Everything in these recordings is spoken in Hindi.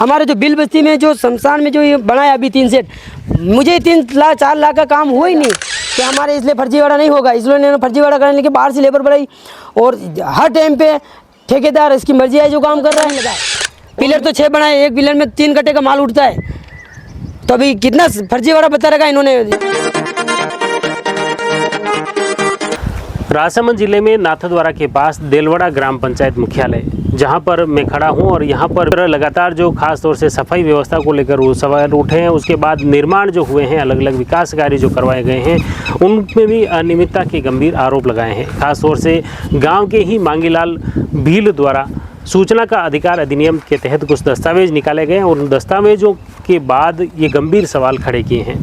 हमारे जो बिल बस्ती में जो शमशान में जो ये बनाया अभी 3 सेट, मुझे 3 लाख 4 लाख का काम हुआ ही नहीं कि हमारे इसलिए फर्जीवाड़ा नहीं होगा, इसलिए इन्होंने फर्जीवाड़ा करने के बाहर से लेबर बढ़ाई और हर टाइम पे ठेकेदार इसकी मर्जी है जो काम कर रहा है। पिलर तो 6 बनाए, एक पिलर में 3 कट्टे का माल उठता है, तो अभी कितना फर्जीवाड़ा बता रखा इन्होंने। राजसमंद जिले में नाथद्वारा के पास देलवाड़ा ग्राम पंचायत मुख्यालय, जहां पर मैं खड़ा हूं और यहां पर लगातार जो खास तौर से सफाई व्यवस्था को लेकर वो सवाल उठे हैं, उसके बाद निर्माण जो हुए हैं, अलग अलग विकास कार्य जो करवाए गए हैं, उनमें भी अनियमितता के गंभीर आरोप लगाए हैं। खासतौर से गांव के ही मांगीलाल भील द्वारा सूचना का अधिकार अधिनियम के तहत कुछ दस्तावेज निकाले गए और उन दस्तावेजों के बाद ये गंभीर सवाल खड़े किए हैं।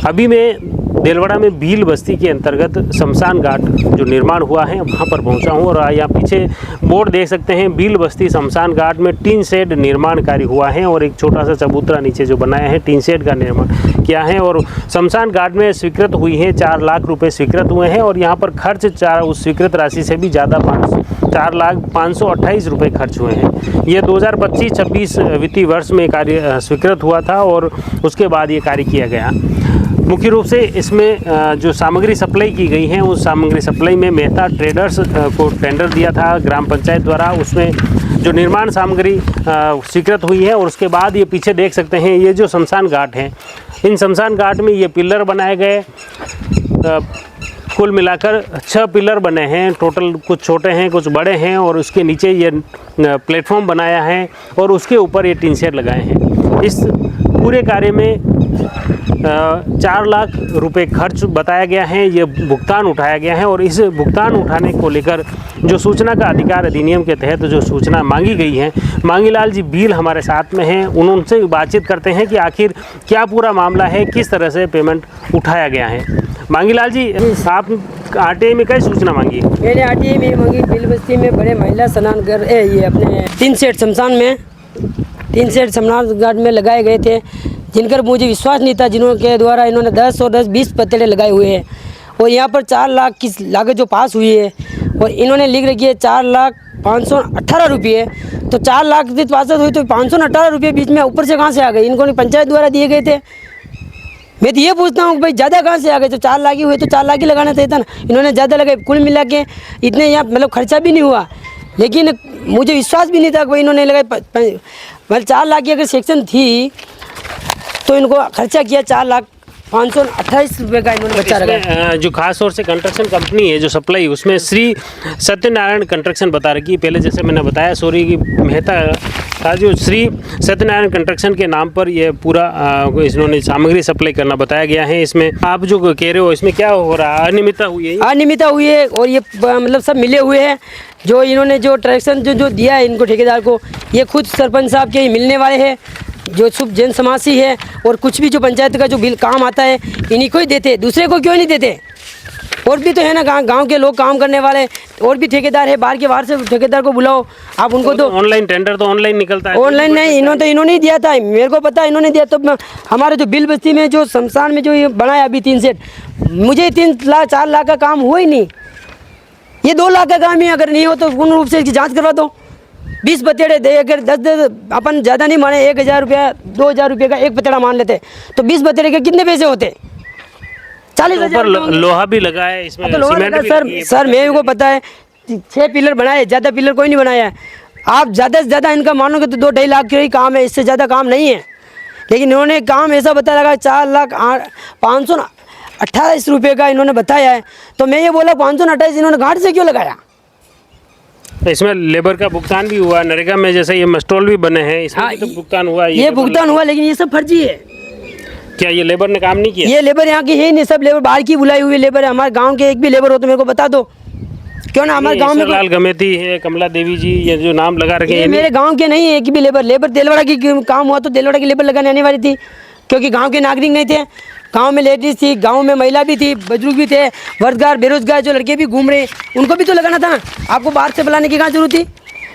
अभी मैं देलवाड़ा में भील बस्ती के अंतर्गत शमशान घाट जो निर्माण हुआ है वहाँ पर पहुँचा हूँ और यहाँ पीछे बोर्ड देख सकते हैं, भील बस्ती शमशान घाट में टीन शेड निर्माण कार्य हुआ है और एक छोटा सा चबूतरा नीचे जो बनाया है टीन शेड का निर्माण किया है और शमशान घाट में स्वीकृत हुई है 4 लाख रुपए स्वीकृत हुए हैं और यहाँ पर खर्च उस स्वीकृत राशि से भी ज़्यादा 4,528,000 रुपये खर्च हुए हैं। ये 2025-26 वित्तीय वर्ष में कार्य स्वीकृत हुआ था और उसके बाद ये कार्य किया गया। मुख्य रूप से इसमें जो सामग्री सप्लाई की गई है उस सामग्री सप्लाई में मेहता ट्रेडर्स को टेंडर दिया था ग्राम पंचायत द्वारा, उसमें जो निर्माण सामग्री स्वीकृत हुई है और उसके बाद ये पीछे देख सकते हैं ये जो शमशान घाट है, इन शमशान घाट में ये पिलर बनाए गए, कुल मिलाकर 6 पिलर बने हैं टोटल, कुछ छोटे हैं कुछ बड़े हैं और उसके नीचे ये प्लेटफॉर्म बनाया है और उसके ऊपर ये टीन शेड लगाए हैं। इस पूरे कार्य में 4 लाख रुपए खर्च बताया गया है, ये भुगतान उठाया गया है और इस भुगतान उठाने को लेकर जो सूचना का अधिकार अधिनियम के तहत जो सूचना मांगी गई है, मांगीलाल जी भील हमारे साथ में हैं, उनसे बातचीत करते हैं कि आखिर क्या पूरा मामला है, किस तरह से पेमेंट उठाया गया है। मांगीलाल जी, आप आरटीआई में क्या सूचना मांगी? मैंने आरटीआई में मांगी बिल बस्ती में बड़े महिला स्नान घर ये अपने 3 सेट शमशान में 3 सेट शमशान घाट में लगाए गए थे, जिनकर मुझे विश्वास नहीं था, जिनके द्वारा इन्होंने 10 और 10-20 पत्ते लगाए हुए हैं और यहाँ पर 4 लाख की लागत जो पास हुई है और इन्होंने लिख रखी है 4,518,000 रुपये। तो 4 लाख की पास हुई तो 518 रुपये बीच में ऊपर से कहाँ से आ गए? इनको पंचायत द्वारा दिए गए थे। मैं तो ये पूछता हूँ भाई ज़्यादा कहाँ से आ गए? तो 4 लाख ही हुए तो 4 लाख ही लगाना चाहिए था ना, इन्होंने ज़्यादा लगाए। कुल मिला के इतने यहाँ मतलब खर्चा भी नहीं हुआ, लेकिन मुझे विश्वास भी नहीं था कि भाई इन्होंने लगाए। मतलब 4 लाख की अगर सेक्शन थी तो इनको खर्चा किया 4,528,000 रुपये का इन्होंने बचा रखा। जो खास तौर से कंस्ट्रक्शन कंपनी है जो सप्लाई, उसमें श्री सत्यनारायण कंस्ट्रक्शन बता रखी है। पहले जैसे मैंने बताया सोरी की मेहता था, जो श्री सत्यनारायण कंस्ट्रक्शन के नाम पर ये पूरा इन्होंने सामग्री सप्लाई करना बताया गया है। इसमें आप जो कह रहे हो इसमें क्या हो रहा है? अनियमितता हुई है? अनियमितता हुई है और ये मतलब सब मिले हुए हैं। जो इन्होंने जो ट्रैक्शन जो दिया है इनको ठेकेदार को, ये खुद सरपंच साहब के ही मिलने वाले हैं जो शुभ जैन समासी है, और कुछ भी जो पंचायत का जो बिल काम आता है इन्हीं को ही देते, दूसरे को क्यों नहीं देते? और भी तो है ना गांव के लोग काम करने वाले, और भी ठेकेदार है, बाहर से ठेकेदार को बुलाओ आप उनको। तो ऑनलाइन टेंडर तो ऑनलाइन निकलता है, ऑनलाइन नहीं, इन्होंने ही दिया था, मेरे को पता है इन्होंने दिया। तो हमारे जो बिल बस्ती में जो शमशान में जो ये बनाया अभी 3 सेट, मुझे 3 लाख 4 लाख का काम हुआ ही नहीं, ये 2 लाख का काम ही अगर नहीं हो तो पूर्ण रूप से इसकी जाँच करवा दो। 20 पतेड़े दे, अगर 10 अपन ज़्यादा नहीं माने, 1,000 रुपया 2,000 रुपये का एक पतेड़ा मान लेते तो 20 पतेड़े के कितने पैसे होते? 40,000। लोहा भी लगा है इसमें, तो लोहा लगा सर मेरे को पता है। 6 पिलर बनाए, ज़्यादा पिलर कोई नहीं बनाया है। आप ज़्यादा से ज़्यादा इनका मानोगे तो 2-2.5 लाख का ही काम है, इससे ज़्यादा काम नहीं है। लेकिन इन्होंने काम ऐसा बताया लगा 4,528,000 रुपये का इन्होंने बताया है। तो मैं ये बोला 528 इन्होंने घाट से क्यों लगाया? इसमें लेबर का भुगतान भी हुआ, नरेगा में जैसे ये मस्टोल भी बने हैं, इसमें भी तो भुगतान हुआ। ये भुगतान हुआ, लेकिन ये सब फर्जी है। क्या ये लेबर ने काम नहीं किया? ये लेबर यहाँ की है नहीं, सब लेबर बाहर की बुलाई हुई लेबर है। हमारे गांव के एक भी लेबर हो तो मेरे को बता दो, क्यों ना हमारे गांव में लाल गमेती है, कमला देवी जी, ये जो नाम लगा रखे हैं, मेरे गाँव के नहीं है एक भी लेबर देलवाड़ा की काम हुआ तो देलवाड़ा की लेबर लगाने आने वाली थी, क्योंकि गाँव के नागरिक नहीं थे। गांव में लेडीज़ थी, गांव में महिला भी थी, बुजुर्ग भी थे, वर्गदार बेरोजगार जो लड़के भी घूम रहे, उनको भी तो लगाना था ना। आपको बाहर से बुलाने की कहाँ जरूरत थी?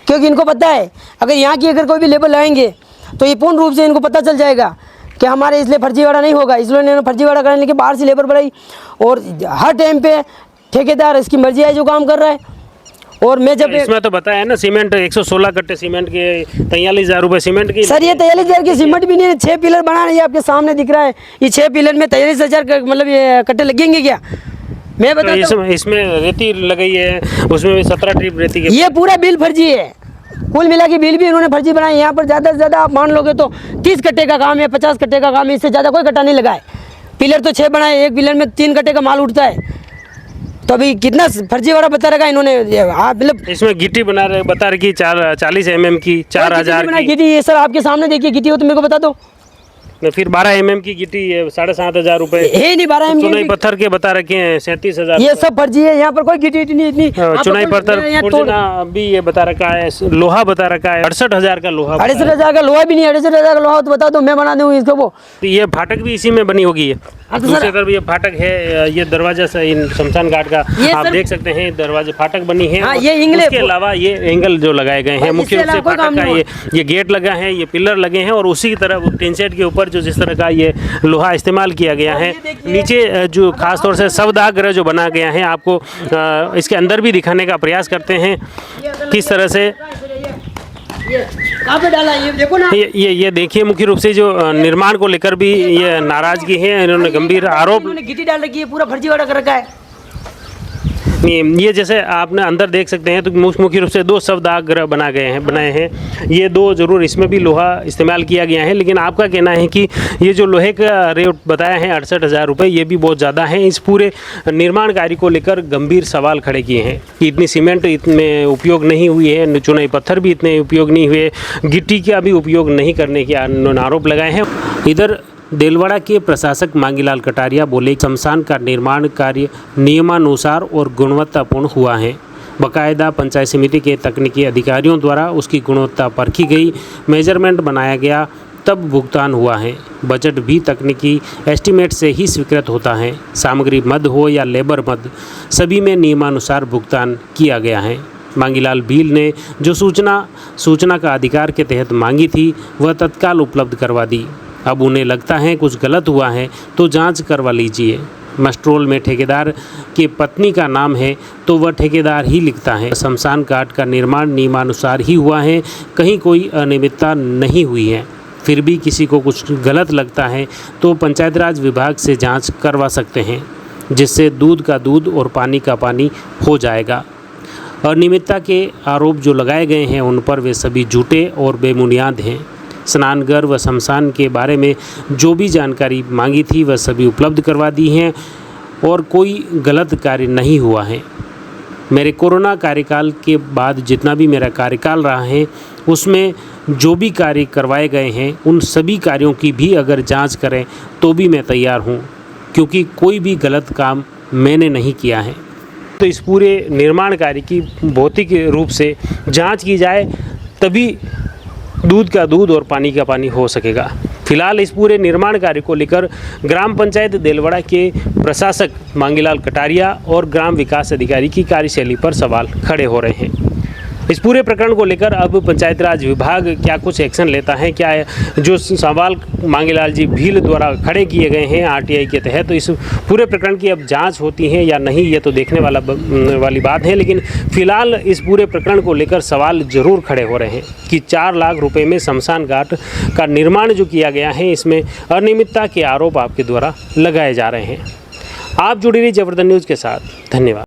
क्योंकि इनको पता है अगर यहाँ की अगर कोई भी लेबर लगाएंगे तो ये पूर्ण रूप से इनको पता चल जाएगा कि हमारे इसलिए फर्जीवाड़ा नहीं होगा, इसलिए इन्होंने फर्जीवाड़ा करने के बाहर से लेबर बढ़ाई और हर टाइम पे ठेकेदार इसकी मर्जी है जो काम कर रहा है। और मैं जब इसमें तो बताया ना सीमेंट 116 कट्टे सीमेंट के 43,000 रुपए सीमेंट की। सर ये 43,000 की सीमेंट भी नहीं है, 6 पिलर बनाने, ये आपके सामने दिख रहा है, ये 6 पिलर में 43,000 मतलब ये कट्टे लगेंगे क्या? मैं बता तो इसमें रेती लगाई है, उसमें भी 17 ट्रिप रेती के। ये पूरा बिल फर्जी है, कुल मिला के बिल भी इन्होंने फर्जी बनाए। यहाँ पर ज़्यादा से ज़्यादा आप मान लोगे तो 30 कट्टे का काम है, 50 कट्टे का काम है, इससे ज़्यादा कोई कट्टा नहीं लगा है। पिलर तो 6 बनाए, एक पिलर में 3 कट्टे का माल उठता है, तो अभी कितना फर्जी वाला बता रखा इन्होंने। मतलब इसमें गिट्टी बता रही 40 mm की 4,000 की। गिट्टी ये सर आपके सामने देखिए, गिट्टी हो तो मेरे को बता दो। फिर 12 mm की गिट्टी 7,500 रुपए है नहीं 12 चुनाई mm पत्थर के बता रखे हैं 37,000। ये सब फर्जी है, यहाँ पर कोई गिट्टी नहीं इतनी। चुनाई पत्थर भी ये बता रखा है, लोहा बता रखा है 68,000 का लोहा। 68,000 का लोहा भी नहीं, 68,000 का लोहा तो बता दो, मैं बना दूँ इसको। वो तो ये फाटक भी इसी में बनी होगी। दूसरी तरफ ये फाटक है, ये दरवाजा शमशान घाट का आप देख सकते हैं, दरवाजे फाटक बनी है। ये इसके अलावा ये एंगल जो लगाए गए हैं मुख्य रूप से फाटक का, ये गेट लगा है, ये पिलर लगे हैं, और उसी की तरफ टिन शेड के ऊपर जो जिस तरह का ये लोहा इस्तेमाल किया गया है, नीचे जो खास तौर से शवदाह गृह जो बना गया है, आपको इसके अंदर भी दिखाने का प्रयास करते हैं किस तरह से डाला ये देखो ना। ये देखिए, मुख्य रूप से जो निर्माण को लेकर भी ये नाराजगी है, इन्होंने गंभीर आरोप। गिट्टी डाल रखी है, पूरा फर्जी वाला कर रखा है। ये जैसे आपने अंदर देख सकते हैं तो मुख्य रूप से 2 शवदाह गृह बनाए हैं। ये 2 जरूर इसमें भी लोहा इस्तेमाल किया गया है, लेकिन आपका कहना है कि ये जो लोहे का रेट बताया है 68,000 रुपये, ये भी बहुत ज़्यादा है। इस पूरे निर्माण कार्य को लेकर गंभीर सवाल खड़े किए हैं कि इतनी सीमेंट इतने उपयोग नहीं हुई है, चुनाई पत्थर भी इतने उपयोग नहीं हुए, गिट्टी का भी उपयोग नहीं करने के आरोप लगाए हैं। इधर देलवाड़ा के प्रशासक मांगीलाल कटारिया बोले, शमशान का निर्माण कार्य नियमानुसार और गुणवत्तापूर्ण हुआ है। बाकायदा पंचायत समिति के तकनीकी अधिकारियों द्वारा उसकी गुणवत्ता परखी गई, मेजरमेंट बनाया गया, तब भुगतान हुआ है। बजट भी तकनीकी एस्टीमेट से ही स्वीकृत होता है। सामग्री मद हो या लेबर मद, सभी में नियमानुसार भुगतान किया गया है। मांगीलाल भील ने जो सूचना का अधिकार के तहत मांगी थी, वह तत्काल उपलब्ध करवा दी। अब उन्हें लगता है कुछ गलत हुआ है तो जांच करवा लीजिए। मस्ट्रोल में ठेकेदार की पत्नी का नाम है तो वह ठेकेदार ही लिखता है। शमशान घाट का निर्माण नियमानुसार ही हुआ है, कहीं कोई अनियमितता नहीं हुई है। फिर भी किसी को कुछ गलत लगता है तो पंचायत राज विभाग से जांच करवा सकते हैं, जिससे दूध का दूध और पानी का पानी हो जाएगा। अनियमितता के आरोप जो लगाए गए हैं उन पर वे सभी झूठे और बेबुनियाद हैं। स्नानघर व शमशान के बारे में जो भी जानकारी मांगी थी वह सभी उपलब्ध करवा दी हैं और कोई गलत कार्य नहीं हुआ है। मेरे कोरोना कार्यकाल के बाद जितना भी मेरा कार्यकाल रहा है उसमें जो भी कार्य करवाए गए हैं उन सभी कार्यों की भी अगर जांच करें तो भी मैं तैयार हूं, क्योंकि कोई भी गलत काम मैंने नहीं किया है। तो इस पूरे निर्माण कार्य की भौतिक रूप से जांच की जाए, तभी दूध का दूध और पानी का पानी हो सकेगा। फिलहाल इस पूरे निर्माण कार्य को लेकर ग्राम पंचायत देलवाड़ा के प्रशासक मांगीलाल कटारिया और ग्राम विकास अधिकारी की कार्यशैली पर सवाल खड़े हो रहे हैं। इस पूरे प्रकरण को लेकर अब पंचायत राज विभाग क्या कुछ एक्शन लेता है, क्या जो सवाल मांगीलाल जी भील द्वारा खड़े किए गए हैं आरटीआई के तहत, तो इस पूरे प्रकरण की अब जांच होती है या नहीं, ये तो देखने वाली बात है। लेकिन फिलहाल इस पूरे प्रकरण को लेकर सवाल जरूर खड़े हो रहे हैं कि 4 लाख रुपए में शमशान घाट का निर्माण जो किया गया है, इसमें अनियमितता के आरोप आपके द्वारा लगाए जा रहे हैं। आप जुड़ी रही जबरदस्त न्यूज़ के साथ, धन्यवाद।